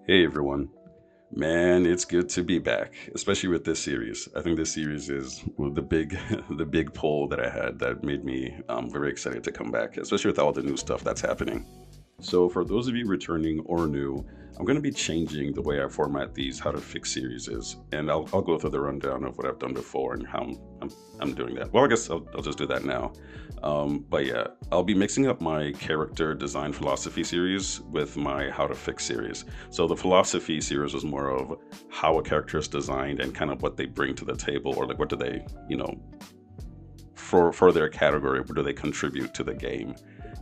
Hey everyone. Man, it's good to be back, especially with this series. I think this series is the big the big pull that I had that made me very excited to come back, especially with all the new stuff that's happening. So, for those of you returning or new, I'm going to be changing the way I format these How to Fix series, and I'll go through the rundown of what I've done before and how I'm doing that. Well, I guess I'll just do that now. But yeah, I'll be mixing up my character design philosophy series with my How to Fix series. So, the philosophy series was more of how a character is designed and kind of what they bring to the table, or like what do they, for their category, what do they contribute to the game.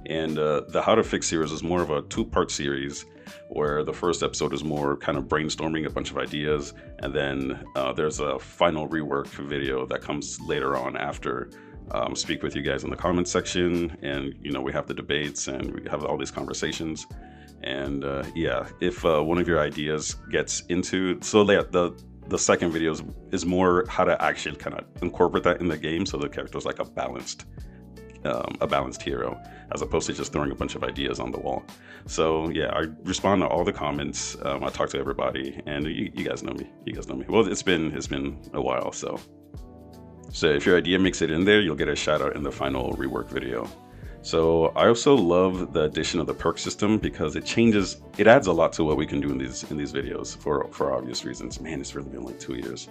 And the How to Fix series is more of a two-part series where the first episode is more kind of brainstorming a bunch of ideas, and then there's a final rework video that comes later on after. Speak with you guys in the comments section, and we have the debates and we have all these conversations. And yeah, if one of your ideas gets into, so yeah, the second video is more how to actually kind of incorporate that in the game, so the character is like a balanced hero, as opposed to just throwing a bunch of ideas on the wall. So yeah, I respond to all the comments. I talk to everybody, and you guys know me. You guys know me. Well, it's been a while, so if your idea makes it in there, you'll get a shout out in the final rework video. So I also love the addition of the perk system because it adds a lot to what we can do in these videos for obvious reasons. Man, it's really been like 2 years.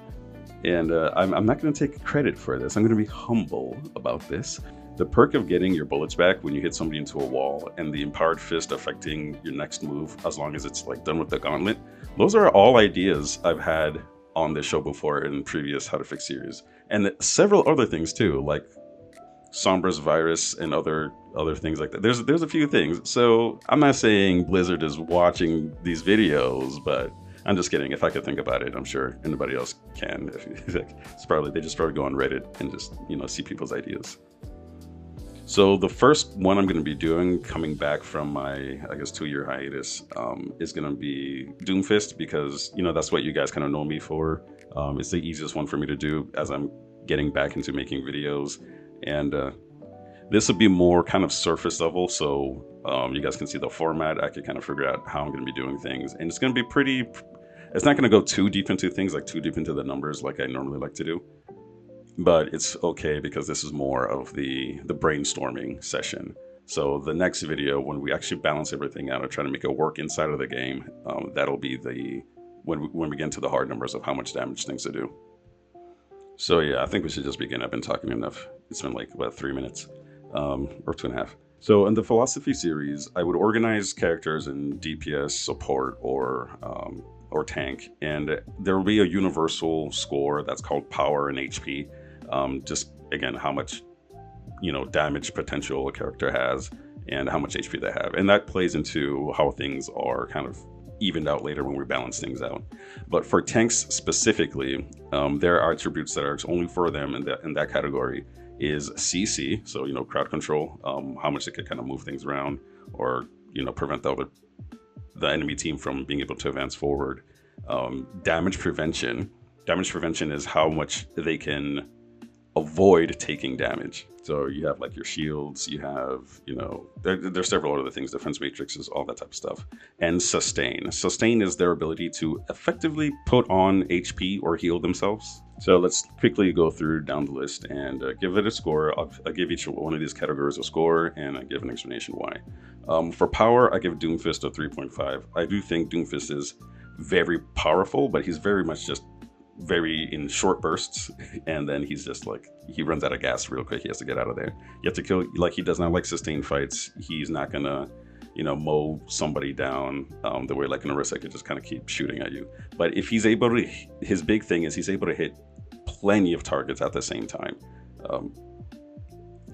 And I'm not going to take credit for this. I'm going to be humble about this. The perk of getting your bullets back when you hit somebody into a wall, and the empowered fist affecting your next move as long as it's like done with the gauntlet, those are all ideas I've had on this show before in previous How to Fix series. And several other things too, like Sombra's virus and other things like that. There's a few things. So I'm not saying Blizzard is watching these videos, but I'm just kidding. If I could think about it, I'm sure anybody else can. They just probably go on Reddit and just see people's ideas. So the first one I'm going to be doing, coming back from my, I guess, 2-year hiatus, is going to be Doomfist, because that's what you guys kind of know me for. It's the easiest one for me to do as I'm getting back into making videos, and this will be more kind of surface level, so you guys can see the format. I can kind of figure out how I'm going to be doing things, and it's going to be pretty. It's not going to go too deep into things, like too deep into the numbers, like I normally like to do. But it's okay because this is more of the brainstorming session. So the next video, when we actually balance everything out and try to make it work inside of the game, that'll be when we get into the hard numbers of how much damage things to do. So yeah, I think we should just begin. I've been talking enough. It's been like about 3 minutes, or 2.5. So in the philosophy series, I would organize characters in DPS, support, or tank, and there will be a universal score that's called power and HP. Just again, how much damage potential a character has and how much HP they have, and that plays into how things are kind of evened out later when we balance things out. But for tanks specifically, there are attributes that are only for them in that category is CC, so crowd control, how much it could kind of move things around, or prevent the enemy team from being able to advance forward. Damage prevention. Damage prevention is how much they can avoid taking damage. So you have like your shields, you have, there's several other things, defense matrices, all that type of stuff. And sustain. Sustain is their ability to effectively put on HP or heal themselves. So let's quickly go through down the list and give it a score. I'll give each one of these categories a score, and I give an explanation why. For power, I give Doomfist a 3.5. I do think Doomfist is very powerful, but he's very much just very in short bursts, and then he's just like, he runs out of gas real quick. He has to get out of there. You have to kill, like, he does not like sustained fights. He's not gonna mow somebody down the way like an Orisa could just kind of keep shooting at you. But if he's able to, his big thing is he's able to hit plenty of targets at the same time,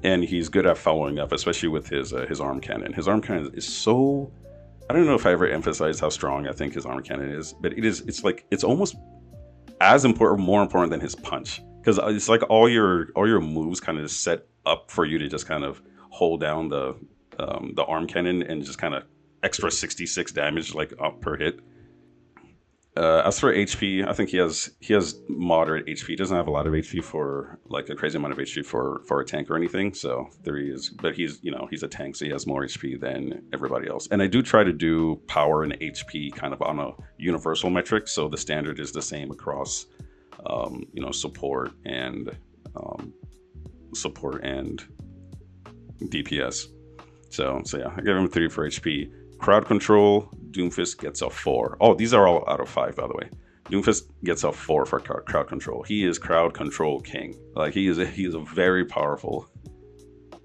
and he's good at following up, especially with his arm cannon. His arm cannon is so, I don't know if I ever emphasized how strong I think his arm cannon is, but it's almost as important, more important than his punch, because it's like all your moves kind of set up for you to just kind of hold down the arm cannon and just kind of extra 66 damage like up per hit. As for HP, I think he has moderate HP. He doesn't have a lot of HP for like a crazy amount of HP for a tank or anything. So there he is. But he's a tank, so he has more HP than everybody else. And I do try to do power and HP kind of on a universal metric, so the standard is the same across support and DPS. So yeah, I give him a 3 for HP. Crowd control, Doomfist gets a 4. Oh, these are all out of 5, by the way. Doomfist gets a 4 for crowd control. He is crowd control king. Like he is a very powerful.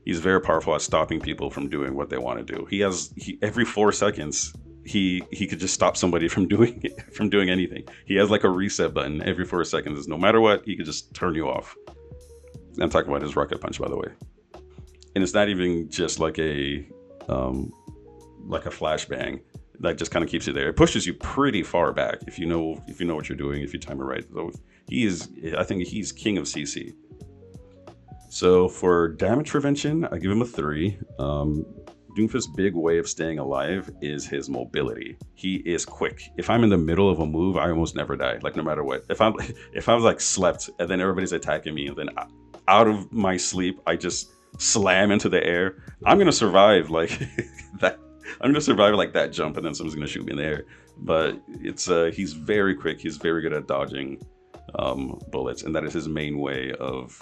He's very powerful at stopping people from doing what they want to do. Every 4 seconds he could just stop somebody from doing anything. He has like a reset button every 4 seconds. No matter what, he could just turn you off. I'm talking about his rocket punch, by the way. And it's not even just like a flashbang that just kind of keeps you there. It pushes you pretty far back if you know what you're doing, if you time it right. So I think he's king of CC. So for damage prevention, I give him a 3. Doomfist's big way of staying alive is his mobility. He is quick. If I'm in the middle of a move, I almost never die, like no matter what. If I'm like slept and then everybody's attacking me, and then out of my sleep, I just slam into the air, I'm gonna survive like that. I'm gonna survive like that jump, and then someone's gonna shoot me in the air. But he's very quick. He's very good at dodging bullets, and that is his main way of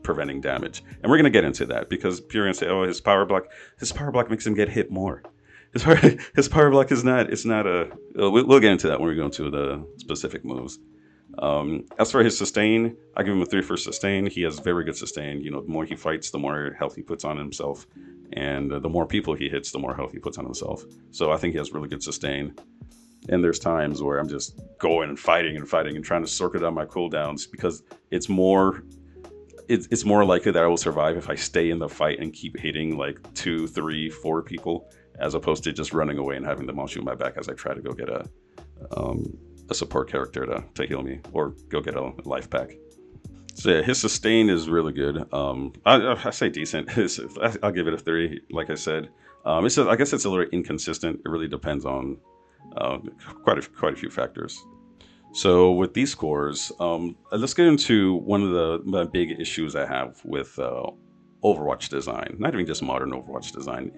preventing damage. And we're gonna get into that because people are gonna say, "Oh, his power block makes him get hit more." His power block is not. It's not a. We'll get into that when we go into the specific moves. As for his sustain, I give him a 3 for sustain. He has very good sustain. The more he fights, the more health he puts on himself, and the more people he hits, the more health he puts on himself. So I think he has really good sustain. And there's times where I'm just going and fighting and trying to circuit out my cooldowns because it's more likely that I will survive if I stay in the fight and keep hitting like 2, 3, 4 people, as opposed to just running away and having them all shoot my back as I try to go get a support character to heal me or go get a life pack. So yeah, his sustain is really good. I say decent. I'll give it a 3. Like I said, I guess it's a little inconsistent. It really depends on quite a few factors. So with these scores, let's get into one of the big issues I have with Overwatch design. Not even just modern Overwatch design.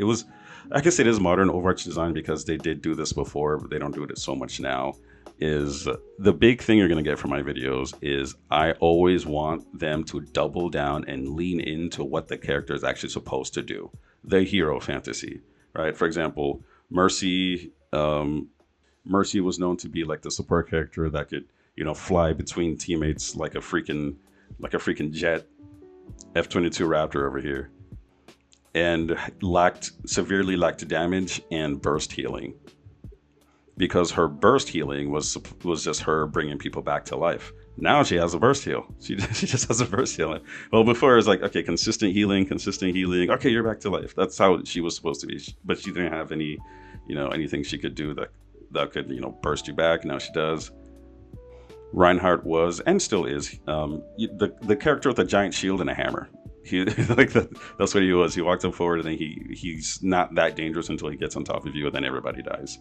I guess it is modern Overwatch design because they did do this before, but they don't do it so much now. Is the big thing you're going to get from my videos is I always want them to double down and lean into what the character is actually supposed to do. The hero fantasy, right? For example, Mercy was known to be like the support character that could, fly between teammates like a freaking jet, F-22 Raptor over here, and severely lacked damage and burst healing. Because her burst healing was just her bringing people back to life. Now she has a burst heal. She just has a burst healing. Well, before it was like, okay, consistent healing. Okay, you're back to life. That's how she was supposed to be. But she didn't have any, anything she could do that could, burst you back. Now she does. Reinhardt was and still is the character with a giant shield and a hammer. That's what he was. He walked up forward, and then he's not that dangerous until he gets on top of you, and then everybody dies.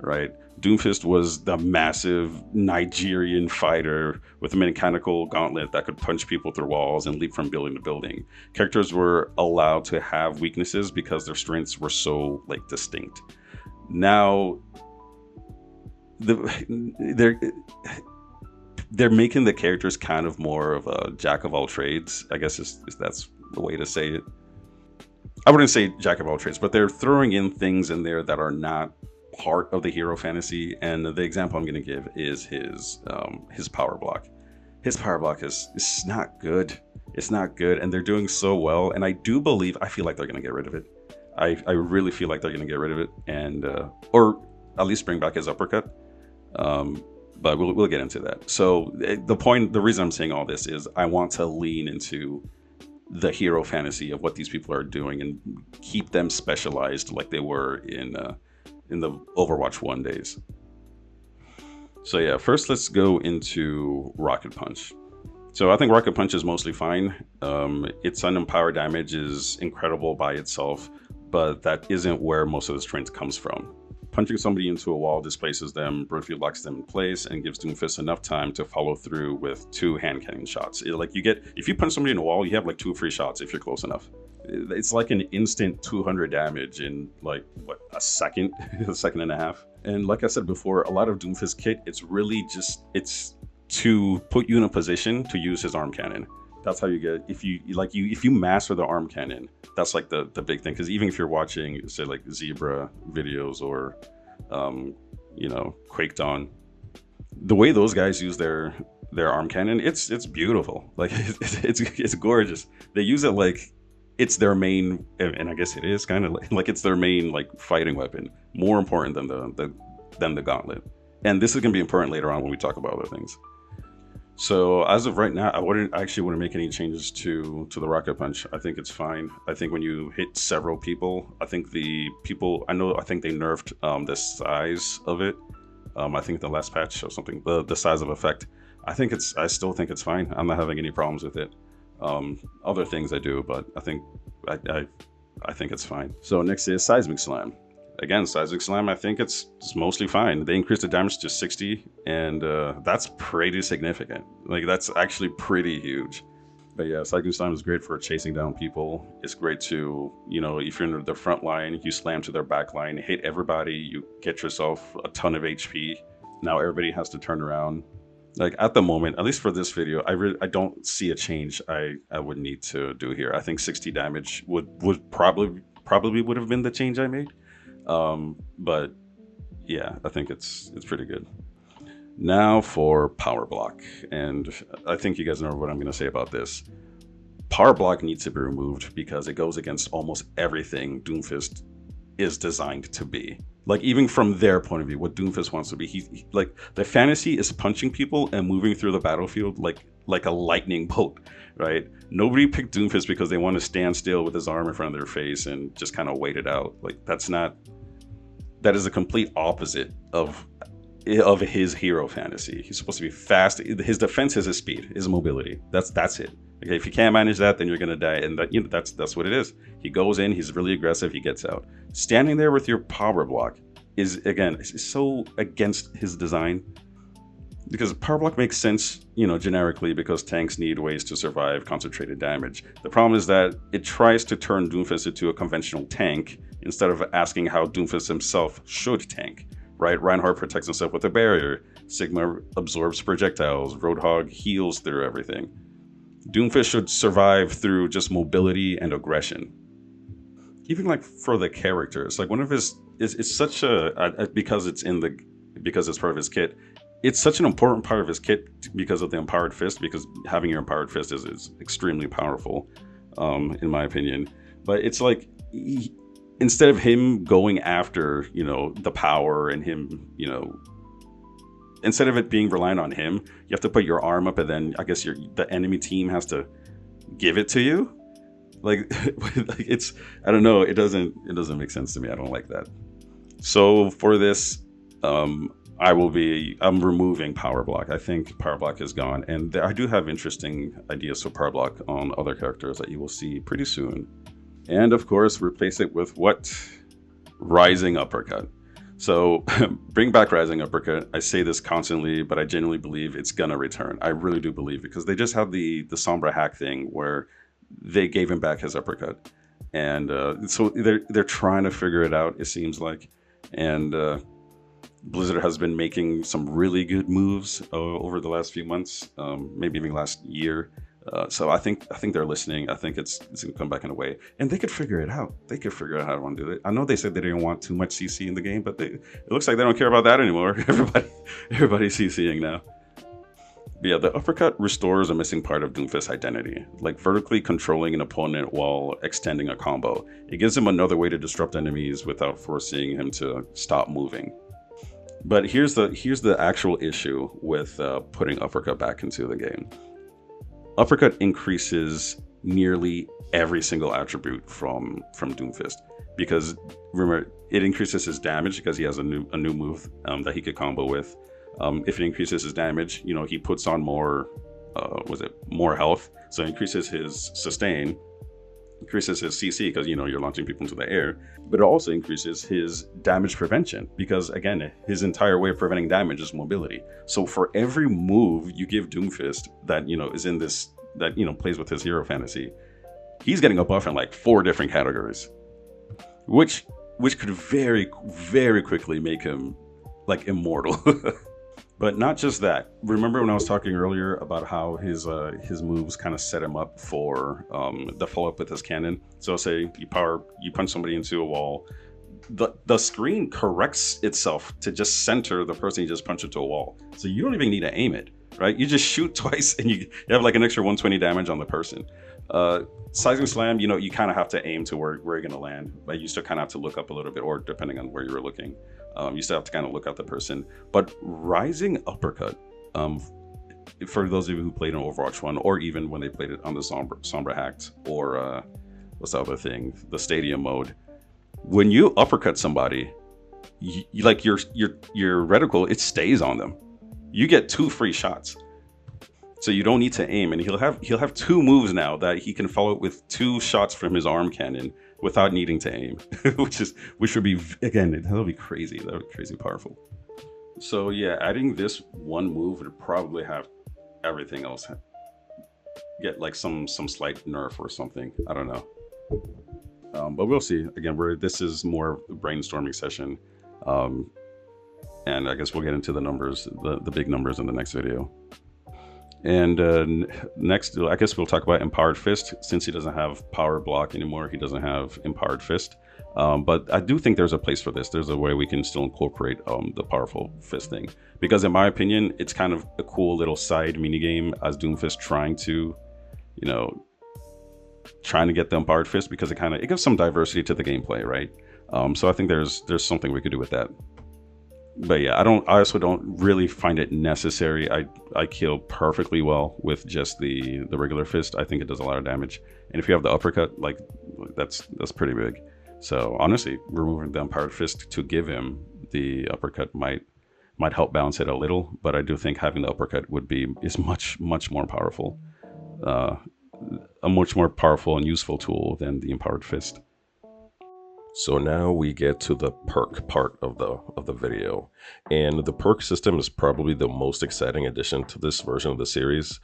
Right? Doomfist was the massive Nigerian fighter with a mechanical gauntlet that could punch people through walls and leap from building to building. Characters were allowed to have weaknesses because their strengths were so distinct. Now they're making the characters kind of more of a jack of all trades. I guess that's the way to say it. I wouldn't say jack of all trades, but they're throwing in things in there that are not part of the hero fantasy. And the example I'm going to give is his power block. His power block is not good. It's not good, and they're doing so well. And I feel like they're going to get rid of it. I really feel like they're going to get rid of it, and or at least bring back his uppercut. But we'll get into that. So the reason I'm saying all this is I want to lean into the hero fantasy of what these people are doing and keep them specialized like they were in the Overwatch 1 days. So yeah, first let's go into Rocket Punch. So I think Rocket Punch is mostly fine. Its unempowered damage is incredible by itself, but that isn't where most of the strength comes from. Punching somebody into a wall displaces them, briefly locks them in place, and gives Doomfist enough time to follow through with 2 hand cannon shots. Like you get, if you punch somebody in a wall, you have like 2 free shots if you're close enough. It's like an instant 200 damage in like what, a second, a second and a half. And like I said before, a lot of Doomfist kit, it's really just, it's to put you in a position to use his arm cannon. That's how you get, if you master the arm cannon, that's like the big thing. Because even if you're watching, say, like Zebra videos or you know, Quake Dawn, the way those guys use their arm cannon, it's beautiful. Like it's gorgeous. They use it like it's their main, and I guess it is kind of like it's their main like fighting weapon, more important than the gauntlet. And this is gonna be important later on when we talk about other things. So as of right now, I actually wouldn't make any changes to the Rocket Punch. I think it's fine. I think when you hit several people, I think they nerfed the size of it. I think the last patch or something, the size of effect. I still think it's fine. I'm not having any problems with it. Other things I do, but I think it's fine. So next is Seismic Slam. Again, Seismic Slam, I think it's mostly fine. They increased the damage to 60, and that's pretty significant. Like, that's actually pretty huge. But yeah, Seismic Slam is great for chasing down people. It's great to, you know, if you're in the front line, you slam to their back line, hit everybody, you get yourself a ton of HP. Now everybody has to turn around. Like, at the moment, at least for this video, I don't see a change I would need to do here. I think 60 damage would probably would have been the change I made. But yeah, I think it's pretty good. Now for Power Block, and I think you guys know what I'm going to say about this. Power Block needs to be removed because it goes against almost everything Doomfist is designed to be. Like, even from their point of view, what Doomfist wants to be, he like, the fantasy is punching people and moving through the battlefield like a lightning bolt, right? Nobody picked Doomfist because they want to stand still with his arm in front of their face and just kind of wait it out. Like, that is a complete opposite of his hero fantasy. He's supposed to be fast. His defense is his speed, his mobility. That's it. Okay, if you can't manage that, then you're gonna die, and that's what it is. He goes in, he's really aggressive, he gets out. Standing there with your Power Block is, again, so against his design, because Power Block makes sense, you know, generically, because tanks need ways to survive concentrated damage. The problem is that it tries to turn Doomfist into a conventional tank instead of asking how Doomfist himself should tank, right? Reinhardt protects himself with a barrier, Sigma absorbs projectiles, Roadhog heals through everything. Doomfist should survive through just mobility and aggression. Even like for the characters, like one of his it's such because it's part of his kit. It's such an important part of his kit because of the Empowered Fist, because having your Empowered Fist is extremely powerful, in my opinion. But it's like, instead of him going after, you know, the power and him, you know, instead of it being reliant on him, you have to put your arm up, and then I guess the enemy team has to give it to you. Like, it's, I don't know, it doesn't make sense to me. I don't like that. So for this, I'm removing Power Block. I think Power Block is gone, and I do have interesting ideas for Power Block on other characters that you will see pretty soon. And of course, replace it with what? Rising Uppercut. So bring back Rising Uppercut. I say this constantly, but I genuinely believe it's gonna return. I really do believe, because they just have the Sombra hack thing where they gave him back his uppercut, and so they're trying to figure it out, it seems like. And Blizzard has been making some really good moves over the last few months, maybe even last year. So I think they're listening. I think it's gonna come back in a way, and they could figure it out. They could figure out how to undo it. I know they said they didn't want too much CC in the game, but it looks like they don't care about that anymore. Everybody's CCing now. But yeah, the uppercut restores a missing part of Doomfist's identity, like vertically controlling an opponent while extending a combo. It gives him another way to disrupt enemies without forcing him to stop moving. But here's the actual issue with putting uppercut back into the game. Uppercut increases nearly every single attribute from Doomfist, because remember, it increases his damage because he has a new move that he could combo with. If it increases his damage, you know, he puts on more health, so it increases his sustain. increases his CC because, you know, you're launching people into the air, but it also increases his damage prevention because, again, his entire way of preventing damage is mobility. So for every move you give Doomfist that, you know, is in this, that, you know, plays with his hero fantasy, he's getting a buff in like 4 different categories, which could very, very quickly make him like immortal. But not just that. Remember when I was talking earlier about how his moves kind of set him up for the follow-up with his cannon? So say you punch somebody into a wall, the screen corrects itself to just center the person you just punched into a wall. So you don't even need to aim it, right? You just shoot twice and you have like an extra 120 damage on the person. Sizing Slam, you know, you kind of have to aim to where you're going to land, but you still kind of have to look up a little bit, or depending on where you were looking, you still have to kind of look at the person. But Rising Uppercut, for those of you who played in Overwatch 1, or even when they played it on the Sombra Hacked, or what's the other thing, the Stadium mode, when you uppercut somebody, like your reticle, it stays on them. You get 2 free shots. So you don't need to aim, and he'll have 2 moves now that he can follow with 2 shots from his arm cannon without needing to aim, which would be, again, that'll be crazy. That would be crazy powerful. So yeah, adding this one move would probably have everything else get like some slight nerf or something. I don't know, but we'll see. Again, this is more brainstorming session, and I guess we'll get into the numbers, the big numbers in the next video. And next, I guess we'll talk about Empowered Fist. Since he doesn't have Power Block anymore, he doesn't have Empowered Fist. But I do think there's a place for this. There's a way we can still incorporate the Powerful Fist thing. Because in my opinion, it's kind of a cool little side minigame as Doomfist trying to get the Empowered Fist, because it gives some diversity to the gameplay, right? So I think there's something we could do with that. But yeah, I also don't really find it necessary. I kill perfectly well with just the regular fist. I think it does a lot of damage, and if you have the uppercut, like that's pretty big. So honestly, removing the Empowered Fist to give him the uppercut might help balance it a little. But I do think having the uppercut is much more powerful, a much more powerful and useful tool than the Empowered Fist. So now we get to the perk part of the video, and the perk system is probably the most exciting addition to this version of the series,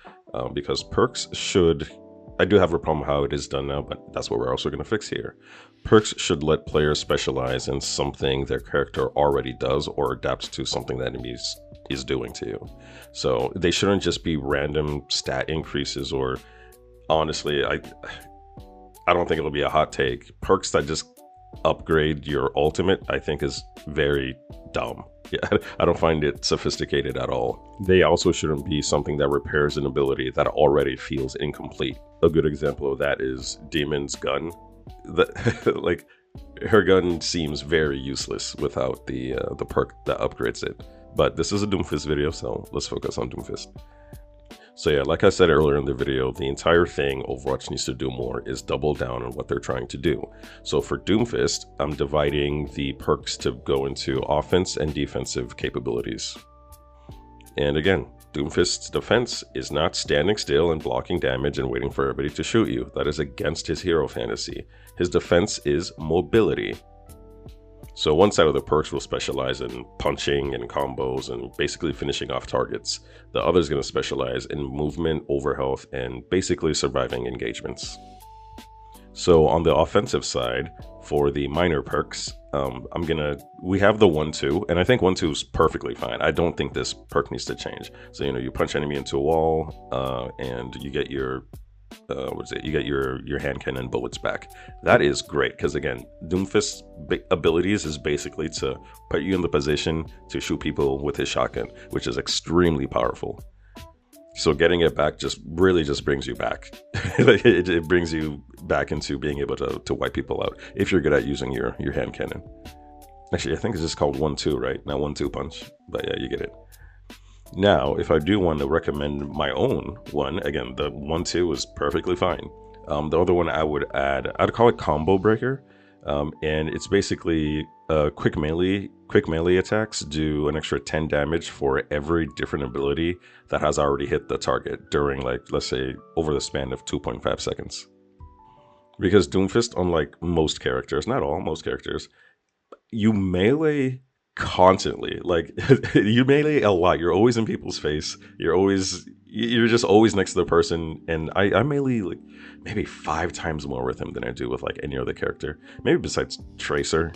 because perks should, I do have a problem how it is done now, but that's what we're also going to fix here. Perks should let players specialize in something their character already does or adapts to something that enemy is doing to you. So they shouldn't just be random stat increases, or honestly, I don't think it'll be a hot take. Perks that just upgrade your ultimate, I think, is very dumb. Yeah, I don't find it sophisticated at all. They also shouldn't be something that repairs an ability that already feels incomplete. A good example of that is Demon's gun. Like, her gun seems very useless without the perk that upgrades it. But this is a Doomfist video, so let's focus on Doomfist. So yeah, like I said earlier in the video, the entire thing Overwatch needs to do more is double down on what they're trying to do. So for Doomfist, I'm dividing the perks to go into offense and defensive capabilities. And again, Doomfist's defense is not standing still and blocking damage and waiting for everybody to shoot you. That is against his hero fantasy. His defense is mobility. So one side of the perks will specialize in punching and combos and basically finishing off targets. The other is going to specialize in movement, overhealth, and basically surviving engagements. So on the offensive side, for the minor perks, we have the 1-2, and I think 1-2 is perfectly fine. I don't think this perk needs to change. So, you punch enemy into a wall, and you get your you get your hand cannon bullets back. That is great, because again, Doomfist's abilities is basically to put you in the position to shoot people with his shotgun, which is extremely powerful. So getting it back really brings you back. it brings you back into being able to wipe people out if you're good at using your hand cannon. Actually, I think it's just called 1-2, right? Not 1-2 punch, but yeah, you get it. Now, if I do want to recommend my own one, again, the 1-2 is perfectly fine. The other one I'd call it Combo Breaker. And it's basically quick melee attacks do an extra 10 damage for every different ability that has already hit the target during, like, let's say, over the span of 2.5 seconds. Because Doomfist, unlike most characters, not all, most characters, you melee constantly. Like you melee a lot. You're always in people's face. You're just always next to the person. And I melee like maybe 5 times more with him than I do with like any other character. Maybe besides Tracer.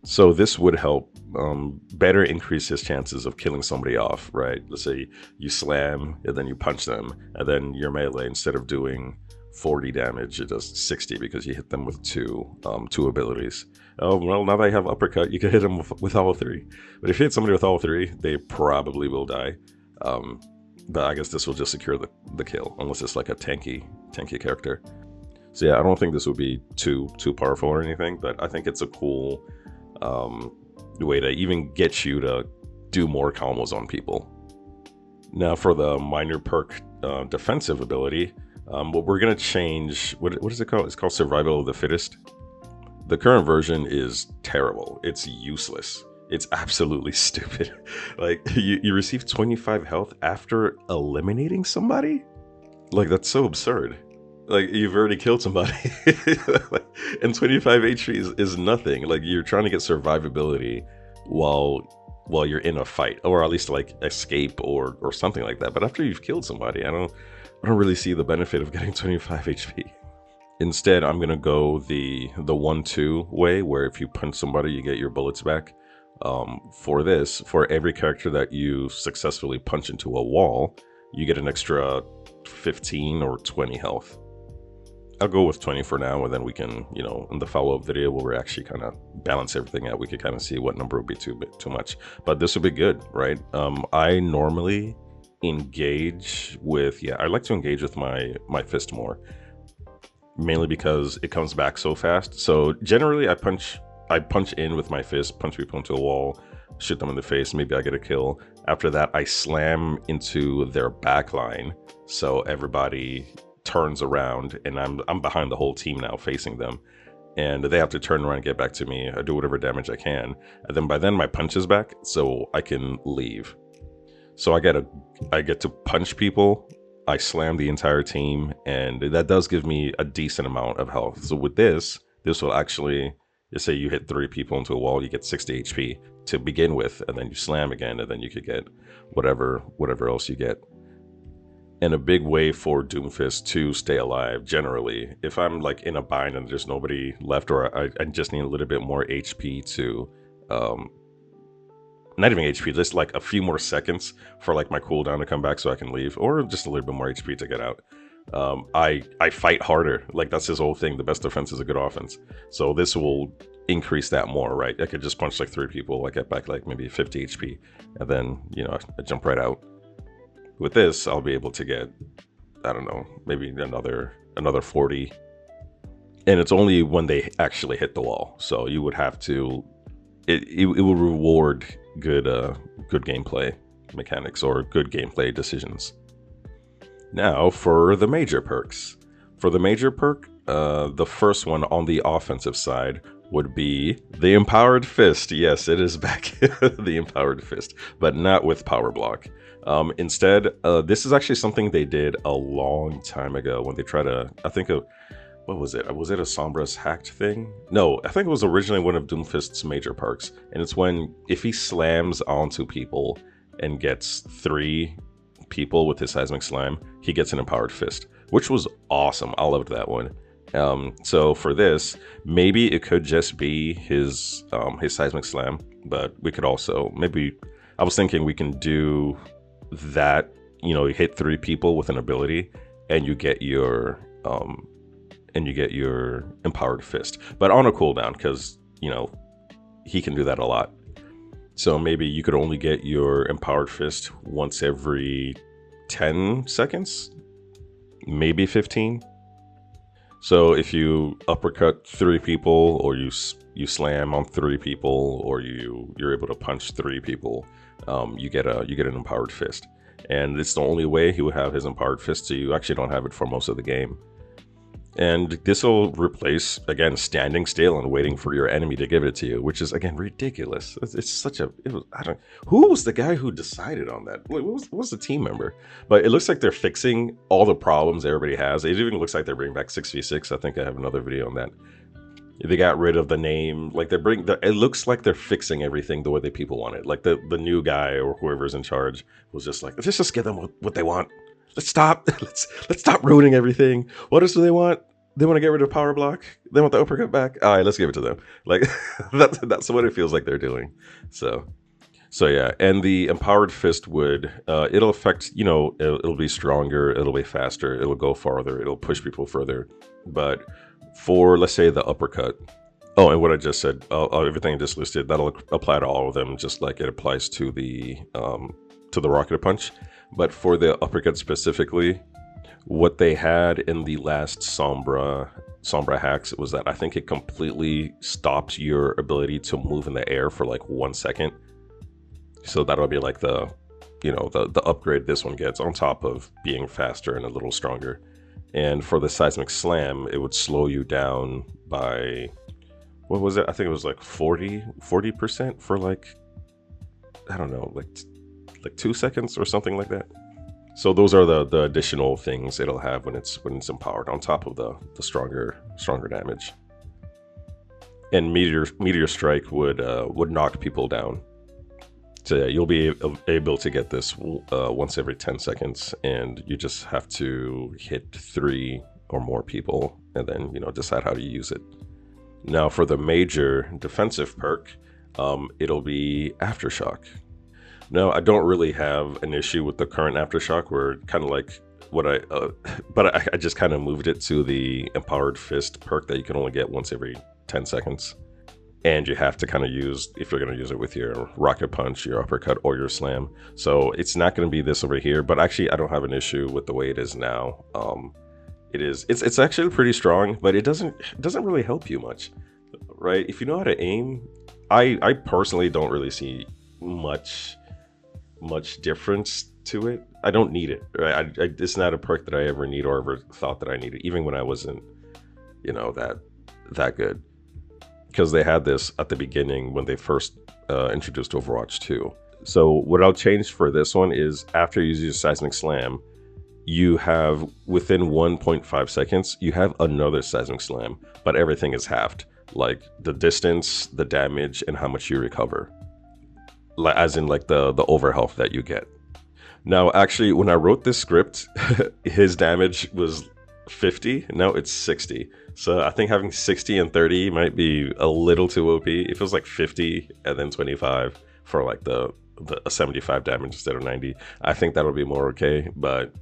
So this would help better increase his chances of killing somebody off, right? Let's say you slam and then you punch them, and then your melee, instead of doing 40 damage, it does 60 because you hit them with two abilities. Oh well, now that I have uppercut, you can hit them with all three. But if you hit somebody with all three, they probably will die. But I guess this will just secure the kill, unless it's like a tanky character. So yeah, I don't think this would be too powerful or anything, but I think it's a cool way to even get you to do more combos on people. Now for the minor perk defensive ability, what we're going to change, what is it called? It's called Survival of the Fittest. The current version is terrible. It's useless. It's absolutely stupid. Like, you receive 25 health after eliminating somebody? Like, that's so absurd. Like, you've already killed somebody. And 25 HP is nothing. Like, you're trying to get survivability while you're in a fight, or at least like escape or something like that. But after you've killed somebody, I don't really see the benefit of getting 25 HP. Instead, I'm gonna go the 1-2 way, where if you punch somebody, you get your bullets back. For this, for every character that you successfully punch into a wall, you get an extra 15 or 20 health. I'll go with 20 for now, and then we can, in the follow-up video where we actually kind of balance everything out, we could kind of see what number would be too much. But this would be good, right? I normally engage with, I like to engage with my fist more, mainly because it comes back so fast. So generally, I punch in with my fist, punch people into a wall, shoot them in the face, maybe I get a kill. After that, I slam into their back line, so everybody turns around, and I'm behind the whole team now, facing them, and they have to turn around and get back to me. I do whatever damage I can, and then by then my punch is back, so I can leave. So I get to punch people, I slam the entire team, and that does give me a decent amount of health. So with this will actually, just say you hit 3 people into a wall, you get 60 HP to begin with, and then you slam again, and then you could get whatever else you get. And a big way for Doomfist to stay alive, generally, if I'm like in a bind and there's nobody left, or I just need a little bit more HP to, not even HP, just like a few more seconds for like my cooldown to come back so I can leave, or just a little bit more HP to get out. I fight harder. Like, that's his whole thing. The best defense is a good offense. So this will increase that more, right? I could just punch like 3 people, I get back like maybe 50 HP, and then, I jump right out. With this, I'll be able to get, I don't know, maybe another 40. And it's only when they actually hit the wall. So you would have to, it will reward good gameplay mechanics or good gameplay decisions. Now for the major perks. For the major perk, the first one on the offensive side would be the Empowered Fist. Yes, it is back, the Empowered Fist, but not with Power Block. Instead, this is actually something they did a long time ago when they tried to, I think, what was it? Was it a Sombra's hacked thing? No, I think it was originally one of Doomfist's major perks. And it's when, if he slams onto people and gets 3 people with his Seismic Slam, he gets an Empowered Fist, which was awesome. I loved that one. So for this, maybe it could just be his Seismic Slam, but we could also, maybe, I was thinking we can do that, you hit 3 people with an ability, and you get your Empowered Fist, but on a cooldown, because he can do that a lot. So maybe you could only get your Empowered Fist once every 10 seconds, maybe 15. So if you uppercut 3 people, or you slam on 3 people, or you're able to punch 3 people, you get an Empowered Fist. And it's the only way he would have his Empowered Fist, so you actually don't have it for most of the game. And this will replace, again, standing still and waiting for your enemy to give it to you, which is, again, ridiculous. It's such a, it was, I don't, who was the guy who decided on that? What was the team member? But it looks like they're fixing all the problems everybody has. It even looks like they're bringing back 6v6. I think I have another video on that. They got rid of the name. Like it looks like they're fixing everything the way that people want it. Like the new guy or whoever's in charge was just like, let's just give them what they want. Let's stop. Let's stop ruining everything. What else do they want? They want to get rid of power block. They want the uppercut back. All right, let's give it to them. Like that's what it feels like they're doing. So yeah, and the empowered fist would it'll affect, it'll be stronger, it'll be faster, it'll go farther, it'll push people further. But for, let's say, the uppercut, oh, and what I just said, everything I just listed, that'll apply to all of them, just like it applies to the rocket punch. But for the uppercut specifically, what they had in the last Sombra hacks was that I think it completely stops your ability to move in the air for like 1 second. So that'll be like the upgrade this one gets on top of being faster and a little stronger. And for the seismic slam, it would slow you down by, what was it? I think it was like 40% for like, I don't know, like 2 seconds or something like that. So those are the additional things it'll have when it's empowered on top of the stronger damage. And meteor strike would knock people down. So yeah, you'll be able to get this once every 10 seconds, and you just have to hit 3 or more people, and then decide how to use it. Now for the major defensive perk, it'll be aftershock. No, I don't really have an issue with the current aftershock. We're kind of like but I just kind of moved it to the empowered fist perk that you can only get once every 10 seconds. And you have to kind of use, if you're going to use it with your rocket punch, your uppercut, or your slam. So it's not going to be this over here, but actually I don't have an issue with the way it is now. It's actually pretty strong, but it doesn't really help you much, right? If you know how to aim, I personally don't really see much difference to it. I don't need it, right? It's not a perk that I ever need or ever thought that I needed, even when I wasn't, that good. Because they had this at the beginning when they first introduced Overwatch 2. So what I'll change for this one is after you use your seismic slam, you have within 1.5 seconds, you have another seismic slam, but everything is halved. Like the distance, the damage, and how much you recover. As in like the overhealth that you get. Now, actually, when I wrote this script, his damage was 50. Now it's 60. So I think having 60 and 30 might be a little too OP. If it was like 50 and then 25 for like the 75 damage instead of 90, I think that'll be more okay. But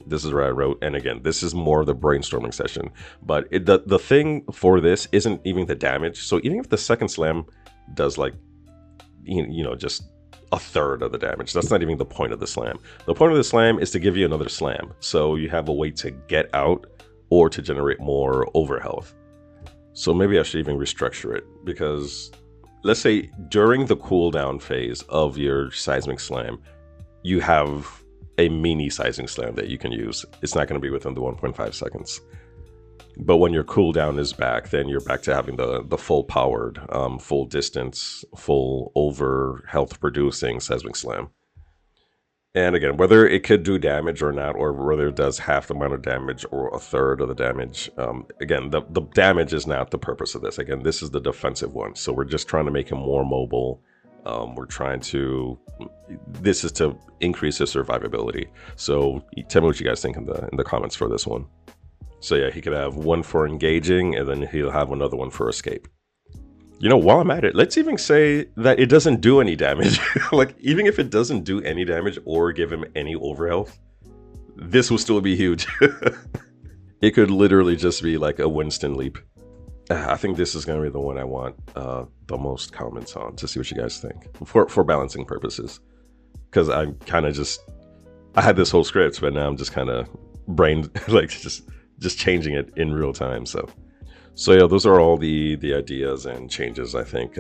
this is where I wrote, and again, this is more of the brainstorming session. But the thing for this isn't even the damage. So even if the second slam does like, just a third of the damage, that's not even the point of the slam. The point of the slam is to give you another slam. So you have a way to get out or to generate more overhealth. So maybe I should even restructure it, because let's say during the cooldown phase of your seismic slam, you have a mini seismic slam that you can use. It's not going to be within the 1.5 seconds. But when your cooldown is back, then you're back to having the full powered, full distance, full over health producing seismic slam. And again, whether it could do damage or not, or whether it does half the amount of damage or a third of the damage, again, the damage is not the purpose of this. Again, this is the defensive one. So we're just trying to make him more mobile. This is to increase his survivability. So tell me what you guys think in the comments for this one. So yeah, he could have one for engaging, and then he'll have another one for escape. While I'm at it, let's even say that it doesn't do any damage. Like, even if it doesn't do any damage or give him any overhealth, this will still be huge. It could literally just be like a Winston leap. I think this is going to be the one I want the most comments on, to see what you guys think for balancing purposes. Because I'm kind of I had this whole script, but now I'm just kind of just changing it in real time. So yeah, those are all the ideas and changes I think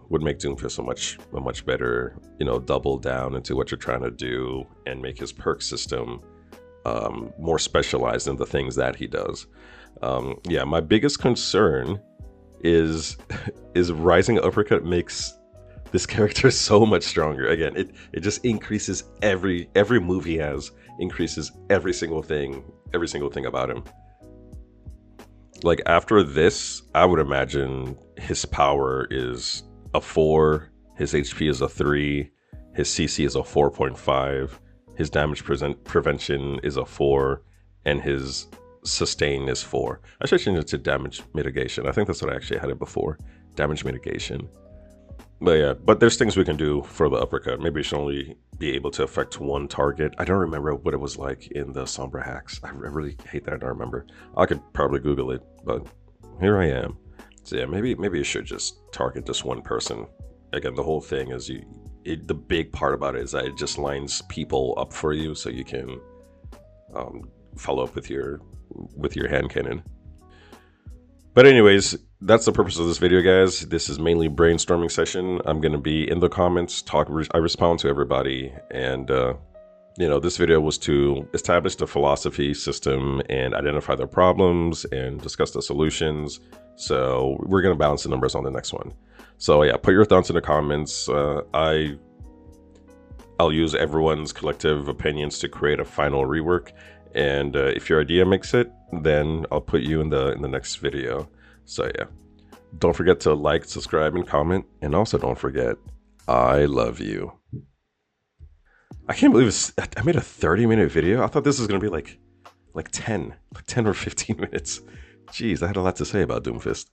would make Doomfist a much better, double down into what you're trying to do and make his perk system more specialized in the things that he does. Yeah, my biggest concern is is rising uppercut makes this character so much stronger. Again, it just increases every move he has, increases every single thing about him. Like after this, I would imagine his power is a 4, his HP is a 3, his CC is a 4.5, his damage prevention is a 4, and his sustain is 4. I should change it to damage mitigation. I think that's what I actually had it before. Damage mitigation. But yeah, but there's things we can do for the uppercut. Maybe it should only be able to affect one target. I don't remember what it was like in the Sombra hacks. I really hate that I don't remember. I could probably Google it, but here I am. So yeah, maybe it should just target just one person. Again, the whole thing is the big part about it is that it just lines people up for you, so you can follow up with your hand cannon. But anyways, that's the purpose of this video, guys. This is mainly brainstorming session. I'm going to be in the comments, I respond to everybody, and you know, this video was to establish the philosophy system and identify the problems and discuss the solutions. So we're going to balance the numbers on the next one. So yeah, put your thoughts in the comments. I'll use everyone's collective opinions to create a final rework. And if your idea makes it, then I'll put you in the next video. So yeah, don't forget to like, subscribe, and comment. And also don't forget, I love you. I can't believe I made a 30-minute video. I thought this was gonna be like 10 or 15 minutes. Jeez, I had a lot to say about Doomfist.